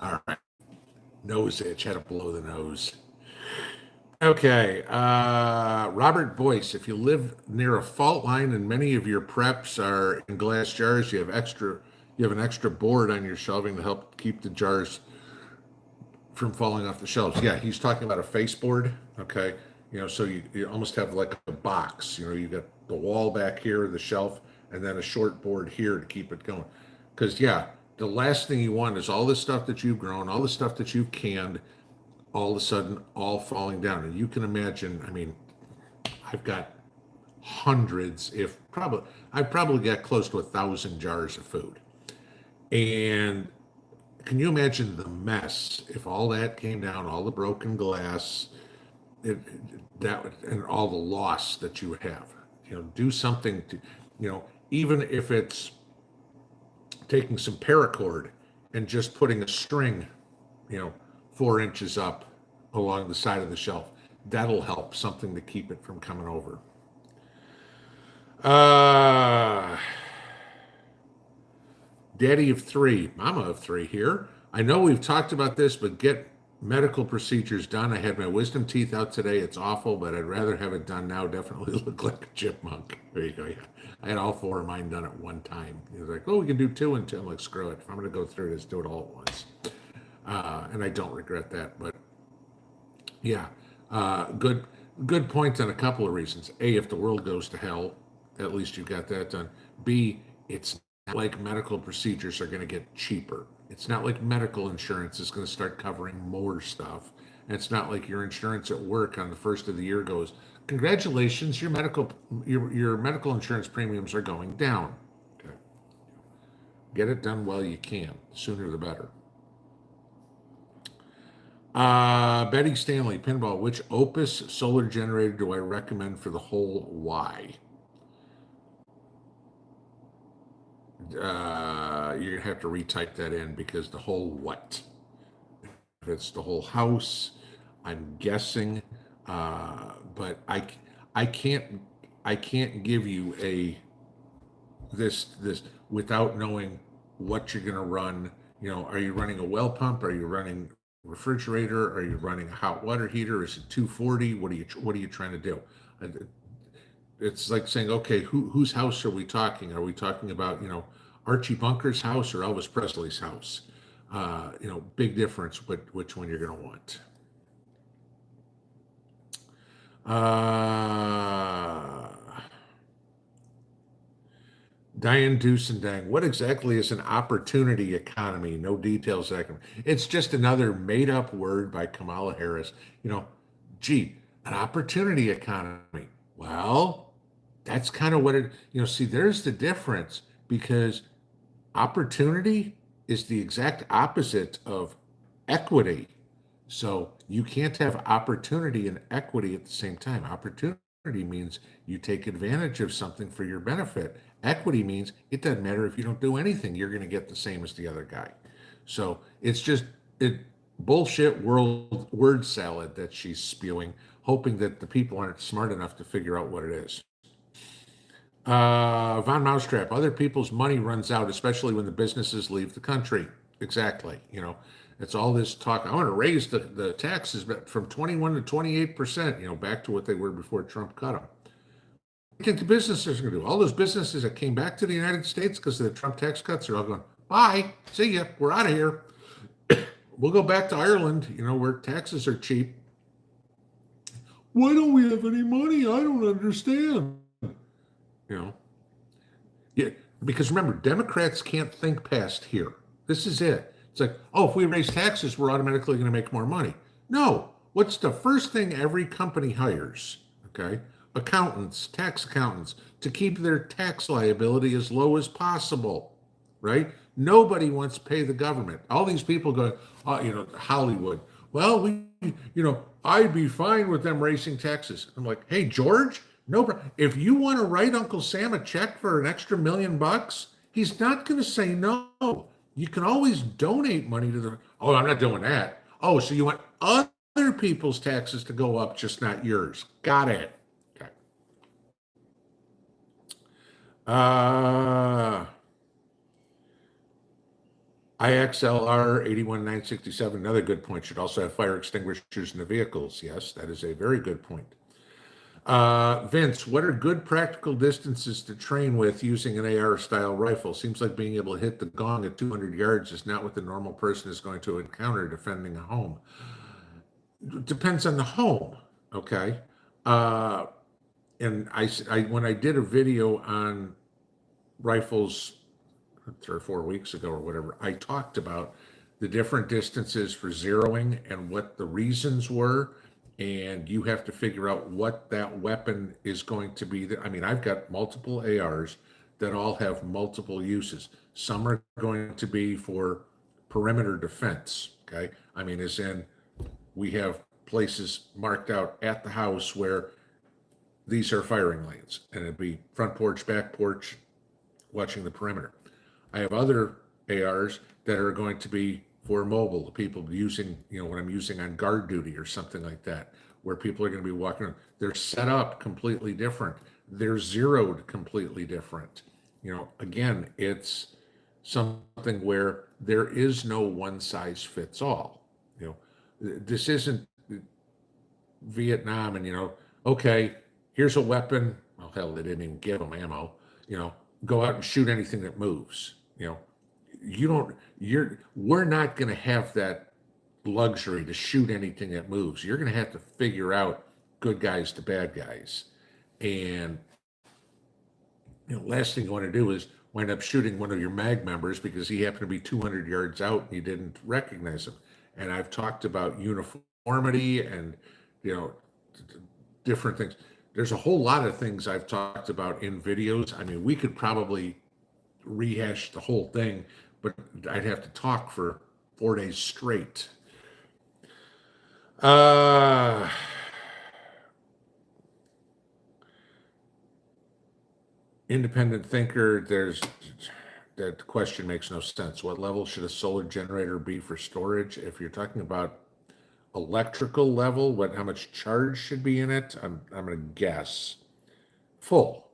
All right. Nose itch, had to blow the nose. Okay. Robert Boyce, if you live near a fault line and many of your preps are in glass jars, you have an extra board on your shelving to help keep the jars from falling off the shelves. Yeah, he's talking about a face board. Okay. So you almost have like a box. You got the wall back here, the shelf, and then a short board here to keep it going. Because, yeah, the last thing you want is all the stuff that you've grown, all the stuff that you've canned, all of a sudden all falling down. And you can imagine, I mean, I've got hundreds, I've probably got close to 1,000 jars of food. And can you imagine the mess if all that came down, all the broken glass, and all the loss that you would have? Do something to, even if it's taking some paracord and just putting a string, 4 inches up along the side of the shelf. That'll help, something to keep it from coming over. Daddy of 3, Mama of 3 here. I know we've talked about this, but get medical procedures done. I had my wisdom teeth out today. It's awful, but I'd rather have it done now. Definitely look like a chipmunk. There you go. Yeah. I had all 4 of mine done at one time. He was like, oh, we can do 2 and 2. I'm like, screw it. If I'm going to go through this, do it all at once. And I don't regret that. But yeah, good points on a couple of reasons. A, if the world goes to hell, at least you got that done. B, it's not like medical procedures are going to get cheaper. It's not like medical insurance is going to start covering more stuff. And it's not like your insurance at work on the first of the year goes, congratulations, your medical insurance premiums are going down. Okay. Get it done while you can. The sooner the better. Betty Stanley, Pinball, which Opus solar generator do I recommend for the whole Y? You're gonna have to retype that in because the whole what? If it's the whole house, I'm guessing, but I can't give you this without knowing what you're gonna run. Are you running a well pump? Are you running refrigerator? Are you running a hot water heater? Is it 240? What are you trying to do? It's like saying, okay, whose house are we talking? Are we talking about, Archie Bunker's house or Elvis Presley's house? Big difference, but which one you're going to want. Diane Dusendang, what exactly is an opportunity economy? No details. It's just another made up word by Kamala Harris. An opportunity economy. Well, that's kind of what it, see, there's the difference because opportunity is the exact opposite of equity. So you can't have opportunity and equity at the same time. Opportunity means you take advantage of something for your benefit. Equity means it doesn't matter if you don't do anything, you're going to get the same as the other guy. So it's just it bullshit world word salad that she's spewing, hoping that the people aren't smart enough to figure out what it is. Von Mousetrap, other people's money runs out, especially when the businesses leave the country. Exactly. It's all this talk. I want to raise the taxes from 21 to 28%, back to what they were before Trump cut them. What do you think the businesses are going to do? All those businesses that came back to the United States because of the Trump tax cuts are all going, bye, see ya, we're out of here. We'll go back to Ireland, where taxes are cheap. Why don't we have any money? I don't understand. Yeah, because remember, Democrats can't think past here. This is it. It's like, oh, if we raise taxes, we're automatically going to make more money. No. What's the first thing every company hires? Okay. Accountants, tax accountants, to keep their tax liability as low as possible, right? Nobody wants to pay the government. All these people go, Hollywood. Well, I'd be fine with them raising taxes. I'm like, hey, George, no, if you want to write Uncle Sam a check for an extra $1 million, he's not going to say no. You can always donate money to the. Oh, I'm not doing that. Oh, so you want other people's taxes to go up, just not yours. Got it. Okay. IXLR 81967, another good point. Should also have fire extinguishers in the vehicles. Yes, that is a very good point. Vince, what are good practical distances to train with using an AR style rifle? Seems like being able to hit the gong at 200 yards is not what the normal person is going to encounter defending a home. Depends on the home, okay? And I when I did a video on rifles 3 or 4 weeks ago or whatever, I talked about the different distances for zeroing and what the reasons were. And you have to figure out what that weapon is going to be. I mean, I've got multiple ARs that all have multiple uses. Some are going to be for perimeter defense, okay? I mean, as in, we have places marked out at the house where these are firing lanes, and it'd be front porch, back porch, watching the perimeter. I have other ARs that are going to be for mobile, people using, when I'm using on guard duty or something like that, where people are going to be walking around. They're set up completely different. They're zeroed completely different. Again, it's something where there is no one size fits all. This isn't Vietnam and, okay, here's a weapon. Well, hell, they didn't even give them ammo. Go out and shoot anything that moves. We're not going to have that luxury to shoot anything that moves. You're going to have to figure out good guys to bad guys. And, last thing you want to do is wind up shooting one of your MAG members because he happened to be 200 yards out and you didn't recognize him. And I've talked about uniformity and, different things. There's a whole lot of things I've talked about in videos. I mean, we could probably rehash the whole thing, but I'd have to talk for 4 days straight. Independent thinker, that question makes no sense. What level should a solar generator be for storage? If you're talking about electrical level, how much charge should be in it, I'm going to guess full,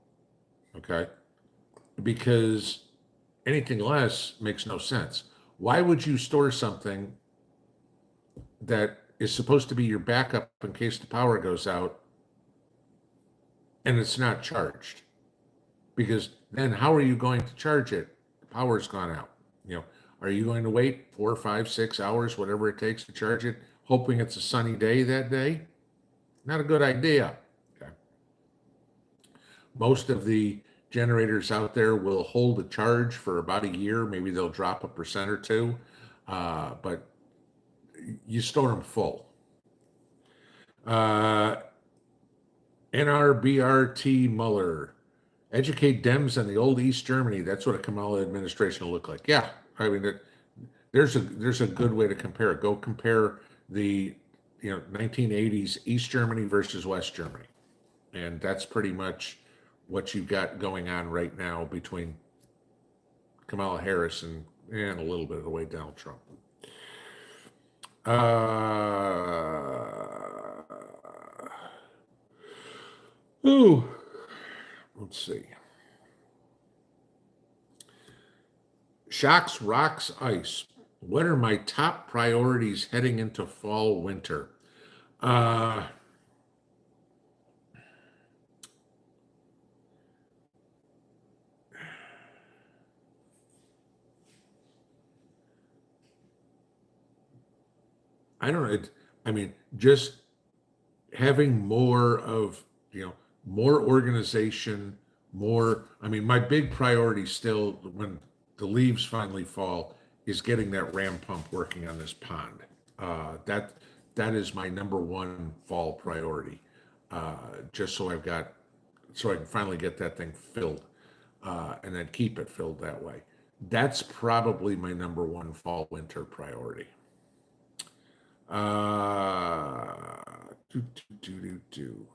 okay? Because anything less makes no sense. Why would you store something that is supposed to be your backup in case the power goes out and it's not charged? Because then how are you going to charge it? The power's gone out. Are you going to wait 4, 5, 6 hours, whatever it takes to charge it, hoping it's a sunny day that day? Not a good idea. Okay. Most of the generators out there will hold a charge for about a year. Maybe they'll drop 1% or 2, but you store them full. NRBRT Mueller, educate Dems on the old East Germany. That's what a Kamala administration will look like. Yeah, I mean, there's a good way to compare it. Go compare the 1980s East Germany versus West Germany, and that's pretty much what you've got going on right now between Kamala Harris and a little bit of the way Donald Trump. Ooh, let's see. Shocks, Rocks, Ice. What are my top priorities heading into fall, winter? Uh, I don't know. I mean, just having more of, more organization, more. I mean, my big priority still, when the leaves finally fall, is getting that ram pump working on this pond. That is my number one fall priority. Just so so I can finally get that thing filled, and then keep it filled that way. That's probably my number one fall winter priority. Uh, do, do, do, do.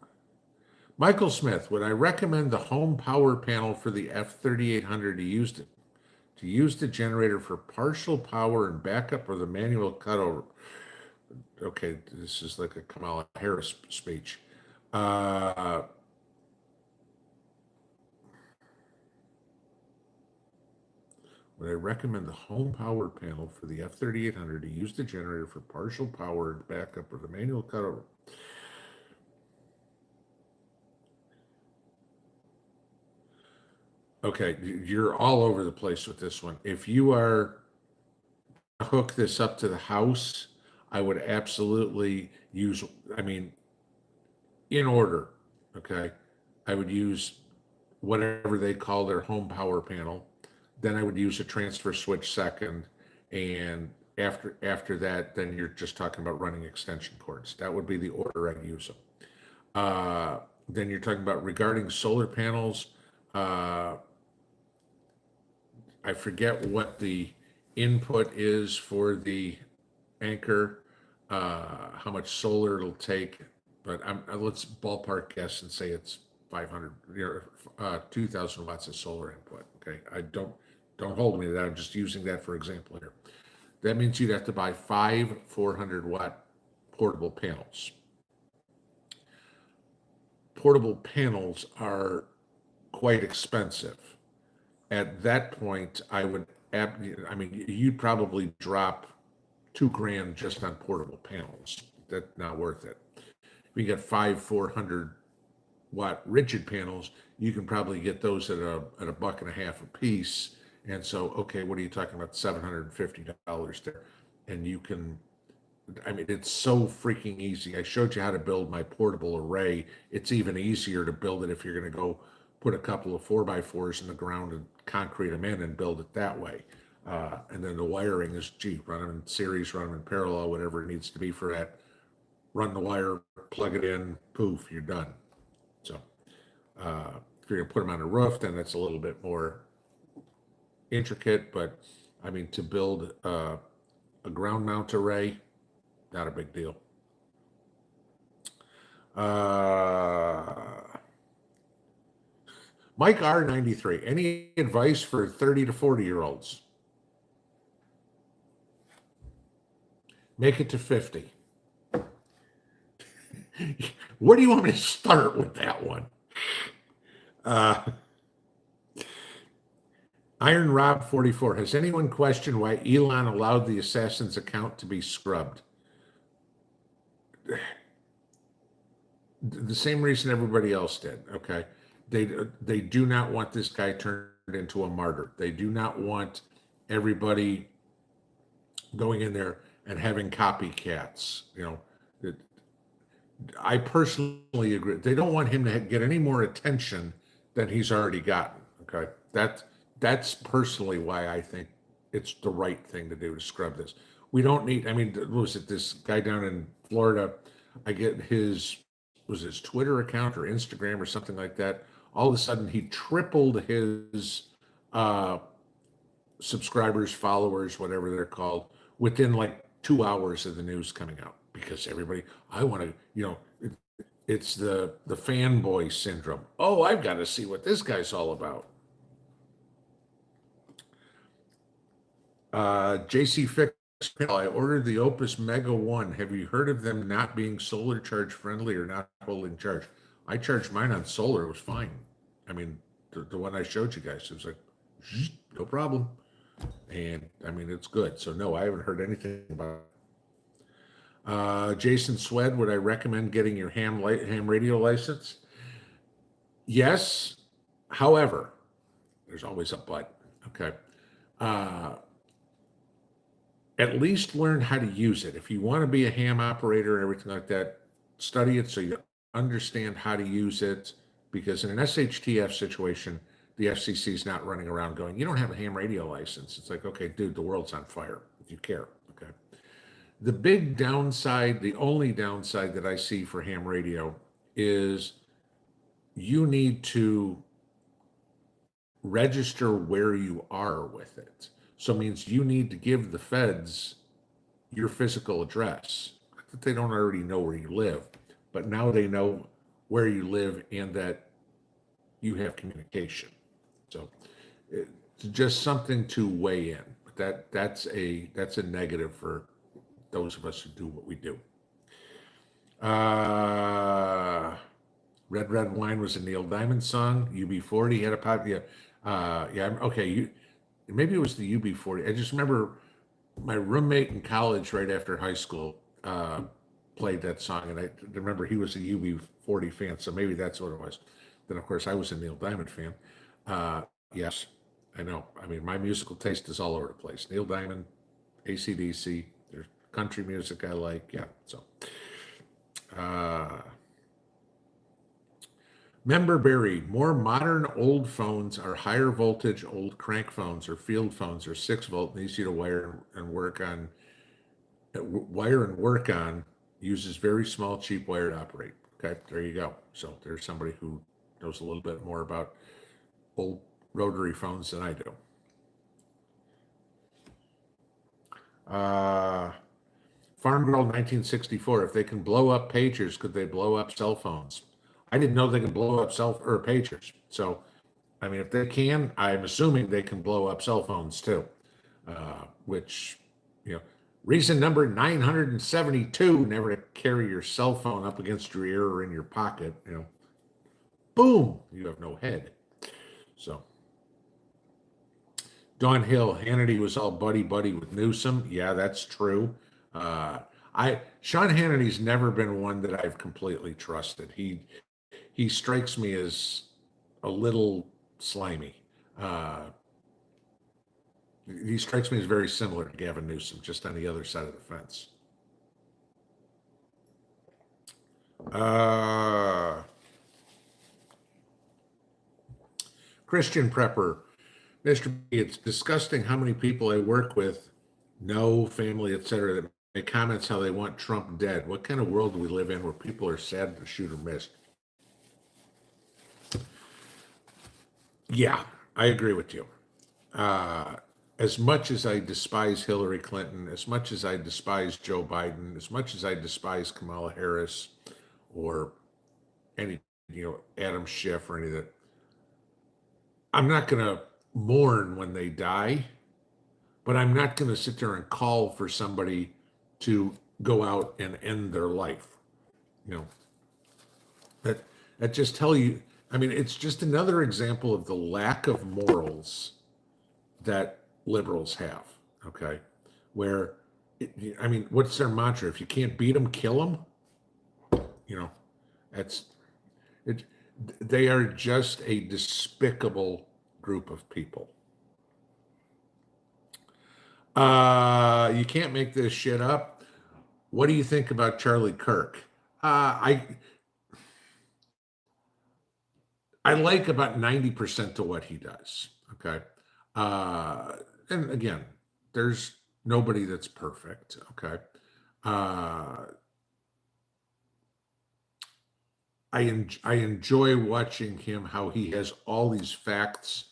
Michael Smith, would I recommend the home power panel for the F3800 to use the generator for partial power and backup, or the manual cutover? Okay, this is like a Kamala Harris speech. Would I recommend the home power panel for the F3800 to use the generator for partial power and backup, or the manual cutover? Okay, you're all over the place with this one. If you are to hook this up to the house, I would absolutely use, I mean, in order, okay? I would use whatever they call their home power panel. Then I would use a transfer switch second, and after that, then you're just talking about running extension cords. That would be the order I'd use them. Then you're talking about regarding solar panels. I forget what the input is for the Anchor, how much solar it'll take, but let's ballpark guess and say it's 500, 2,000 watts of solar input. Okay, I don't hold me to that. I'm just using that for example here. That means you'd have to buy 5 400-watt portable panels. Portable panels are quite expensive. At that point, you'd probably drop $2,000 just on portable panels. That's not worth it. If you get 5 400-watt rigid panels, you can probably get those at a buck and a half a piece. And so, okay, what are you talking about? $750 there. And you can, it's so freaking easy. I showed you how to build my portable array. It's even easier to build it if you're going to go put a couple of 4x4s in the ground and concrete them in and build it that way. And then the wiring is, run them in series, run them in parallel, whatever it needs to be for that. Run the wire, plug it in, poof, you're done. So if you're going to put them on a roof, then that's a little bit more intricate. But to build a ground mount array, not a big deal. Mike R93, any advice for 30 to 40-year-olds? Make it to 50. Where do you want me to start with that one? Iron Rob 44, has anyone questioned why Elon allowed the Assassin's account to be scrubbed? The same reason everybody else did, okay? They do not want this guy turned into a martyr. They do not want everybody going in there and having copycats. I personally agree. They don't want him to get any more attention than he's already gotten. Okay, that's personally why I think it's the right thing to do to scrub this. We don't need. What was it? This guy down in Florida, I get his Twitter account or Instagram or something like that. All of a sudden, he tripled his subscribers, followers, whatever they're called, within like 2 hours of the news coming out. because everybody, I want to, it's the fanboy syndrome. Oh, I've got to see what this guy's all about. JC Fix, I ordered the Opus Mega 1. Have you heard of them not being solar charge friendly or not holding charge? I charged mine on solar. It was fine. I mean, the one I showed you guys, it was like, no problem. And I mean, it's good. So no, I haven't heard anything about it. Jason Swed, would I recommend getting your ham radio license? Yes. However, there's always a but. Okay. At least learn how to use it. If you want to be a ham operator and everything like that, study it so you understand how to use it. Because in an SHTF situation, the FCC is not running around going, you don't have a ham radio license. It's like, okay, dude, the world's on fire if you care. Okay. The big downside, the only downside that I see for ham radio is you need to register where you are with it. So it means you need to give the feds your physical address. Not that they don't already know where you live, but now they know where you live and that you have communication. So it's just something to weigh in. But that's a negative for those of us who do what we do. Red Red Wine was a Neil Diamond song. UB40 had a pop. Yeah, okay. Maybe it was the UB40. I just remember my roommate in college right after high school played that song, and I remember he was a UB40 fan, so maybe that's what it was. Then, of course, I was a Neil Diamond fan. Yes, I know. I mean, my musical taste is all over the place. Neil Diamond, AC/DC, there's country music I like. Yeah, so. Member Barry, more modern old phones are higher voltage old crank phones or field phones or 6-volt and easy to wire and work on. Uses very small, cheap wire to operate. Okay, there you go. So there's somebody who knows a little bit more about old rotary phones than I do. Farm Girl 1964, if they can blow up pagers, could they blow up cell phones? I didn't know they could blow up pagers. So, I mean, if they can, I'm assuming they can blow up cell phones too, which, reason number 972, never to carry your cell phone up against your ear or in your pocket, boom, you have no head. So, Dawn Hill, Hannity was all buddy-buddy with Newsom. Yeah, that's true. Sean Hannity's never been one that I've completely trusted. He strikes me as a little slimy. He strikes me as very similar to Gavin Newsom, just on the other side of the fence. Christian Prepper, Mr. B, it's disgusting how many people I work with, no family, etc., that make comments how they want Trump dead. What kind of world do we live in where people are sad to shoot or miss? Yeah, I agree with you. As much as I despise Hillary Clinton, as much as I despise Joe Biden, as much as I despise Kamala Harris or any, Adam Schiff or any of that, I'm not going to mourn when they die, but I'm not going to sit there and call for somebody to go out and end their life. That just tell you, I mean, it's just another example of the lack of morals that liberals have, okay? Where, what's their mantra? If you can't beat them, kill them? That's it. They are just a despicable group of people. You can't make this shit up. What do you think about Charlie Kirk? I like about 90% of what he does. Okay. And again, there's nobody that's perfect. Okay. I enjoy watching him, how he has all these facts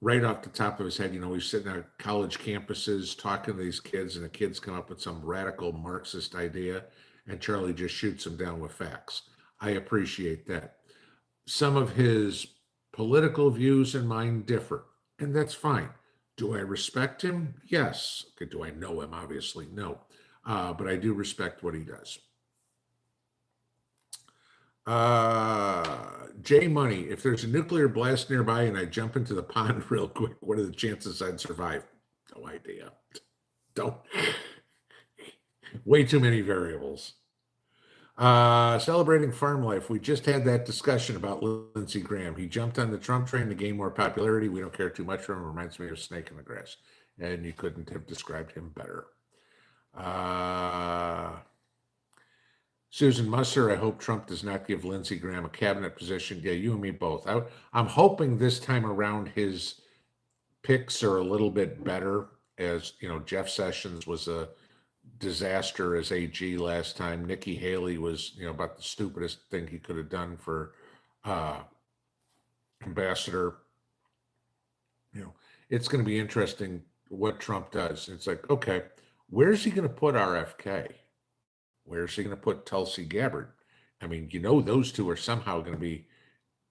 right off the top of his head. He's sitting on college campuses talking to these kids, and the kids come up with some radical Marxist idea. and Charlie just shoots him down with facts. I appreciate that. Some of his political views and mine differ, and that's fine. Do I respect him? Yes. Okay, do I know him? Obviously, no. But I do respect what he does. J Money, if there's a nuclear blast nearby and I jump into the pond real quick, what are the chances I'd survive? No idea. Don't. Way too many variables. Celebrating farm life. We just had that discussion about Lindsey Graham. He jumped on the Trump train to gain more popularity. We don't care too much for him. Reminds me of a snake in the grass. And you couldn't have described him better. Susan Musser, I hope Trump does not give Lindsey Graham a cabinet position. Yeah, you and me both. I'm hoping this time around his picks are a little bit better. As you know, Jeff Sessions was a disaster as AG last time. Nikki Haley was, about the stupidest thing he could have done for ambassador. It's going to be interesting what Trump does. It's like, okay, where's he going to put RFK? Where's he going to put Tulsi Gabbard? I mean, those two are somehow going to be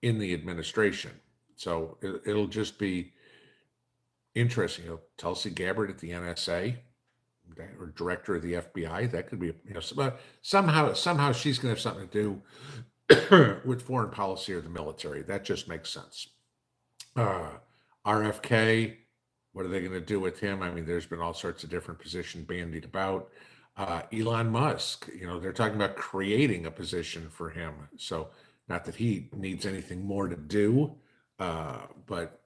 in the administration. So it'll just be interesting. Tulsi Gabbard at the NSA or director of the FBI. That could be, somehow she's going to have something to do with foreign policy or the military. That just makes sense. RFK, what are they going to do with him? I mean, there's been all sorts of different positions bandied about. Elon Musk, they're talking about creating a position for him. So not that he needs anything more to do, but,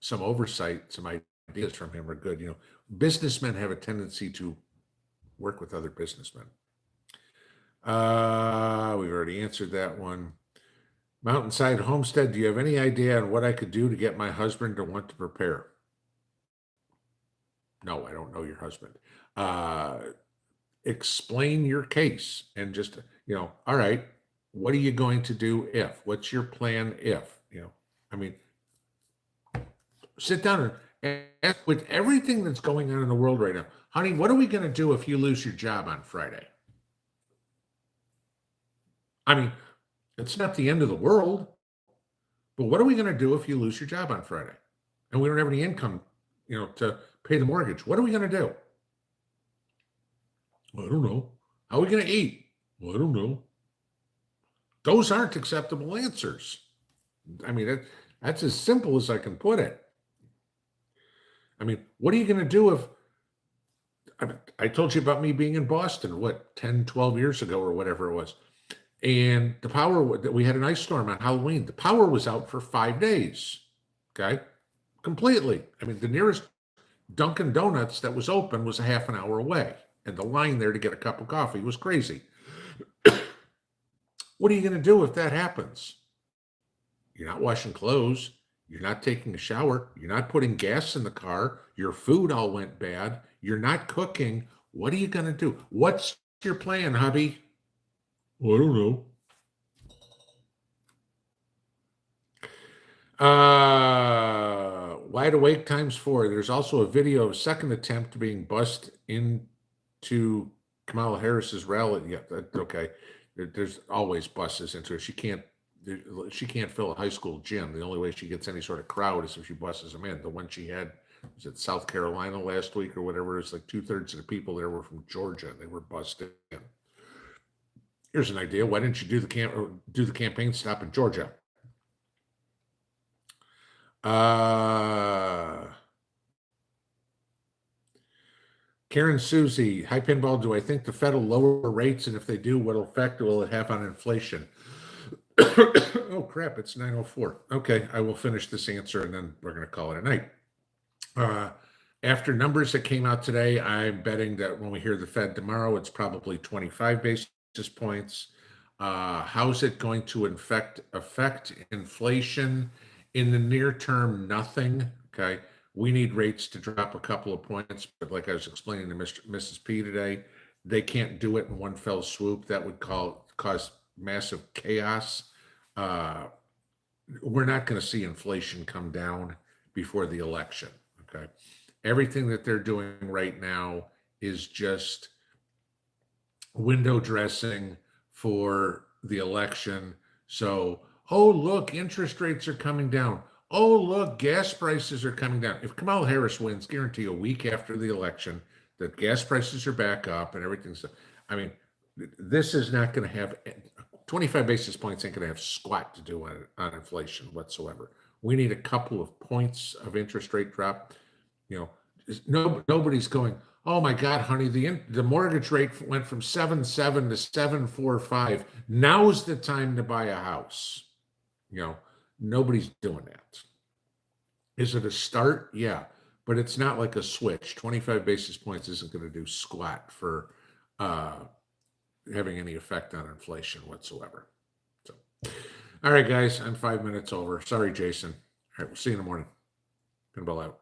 some oversight, some ideas from him are good. Businessmen have a tendency to work with other businessmen. We've already answered that one. Mountainside Homestead, do you have any idea on what I could do to get my husband to want to prepare? No, I don't know your husband. Explain your case and just, all right, what are you going to do if? What's your plan if? Sit down and ask, with everything that's going on in the world right now, honey, what are we going to do if you lose your job on Friday? I mean, it's not the end of the world, but what are we going to do if you lose your job on Friday and we don't have any income, to pay the mortgage? What are we going to do? I don't know. How are we going to eat? Well, I don't know. Those aren't acceptable answers. I mean, that's as simple as I can put it. I mean, what are you going to do if, I told you about me being in Boston, 10, 12 years ago or whatever it was. And the power, we had an ice storm on Halloween. The power was out for 5 days. Okay. Completely. I mean, the nearest Dunkin' Donuts that was open was a half an hour away. And the line there to get a cup of coffee was crazy. What are you going to do if that happens? You're not washing clothes. You're not taking a shower. You're not putting gas in the car. Your food all went bad. You're not cooking. What are you going to do? What's your plan, hubby? Well, I don't know. Wide Awake ×4. There's also a video of second attempt being bust into Kamala Harris's rally. Yeah, okay. There's always buses into her. She can't fill a high school gym. The only way she gets any sort of crowd is if she buses them in. The one she had was at South Carolina last week or whatever. It's like 2/3 of the people there were from Georgia. They were busted in. Here's an idea. Why didn't you do the campaign stop in Georgia? Karen Susie, hi Pinball. Do I think the Fed will lower rates? And if they do, what effect will it have on inflation? Oh crap, it's 9:04. Okay, I will finish this answer and then we're going to call it a night. After numbers that came out today, I'm betting that when we hear the Fed tomorrow, it's probably 25 basis points. How's it going to affect inflation? In the near term, nothing. Okay. We need rates to drop a couple of points, but like I was explaining to Mrs. P today, they can't do it in one fell swoop. That would cause massive chaos. We're not going to see inflation come down before the election. Okay. Everything that they're doing right now is just window dressing for the election. So, oh, look, interest rates are coming down. Oh, look, gas prices are coming down. If Kamala Harris wins, guarantee a week after the election that gas prices are back up and everything's. I mean, this is not going to have 25 basis points ain't going to have squat to do on inflation whatsoever. We need a couple of points of interest rate drop. You know, nobody's going, oh my God, honey, the mortgage rate went from 7.7 to 7.45. Now's the time to buy a house. You know, nobody's doing that. Is it a start? Yeah, but it's not like a switch. 25 basis points isn't going to do squat for having any effect on inflation whatsoever. So, all right, guys, I'm 5 minutes over. Sorry, Jason. All right, we'll see you in the morning. Pinball out.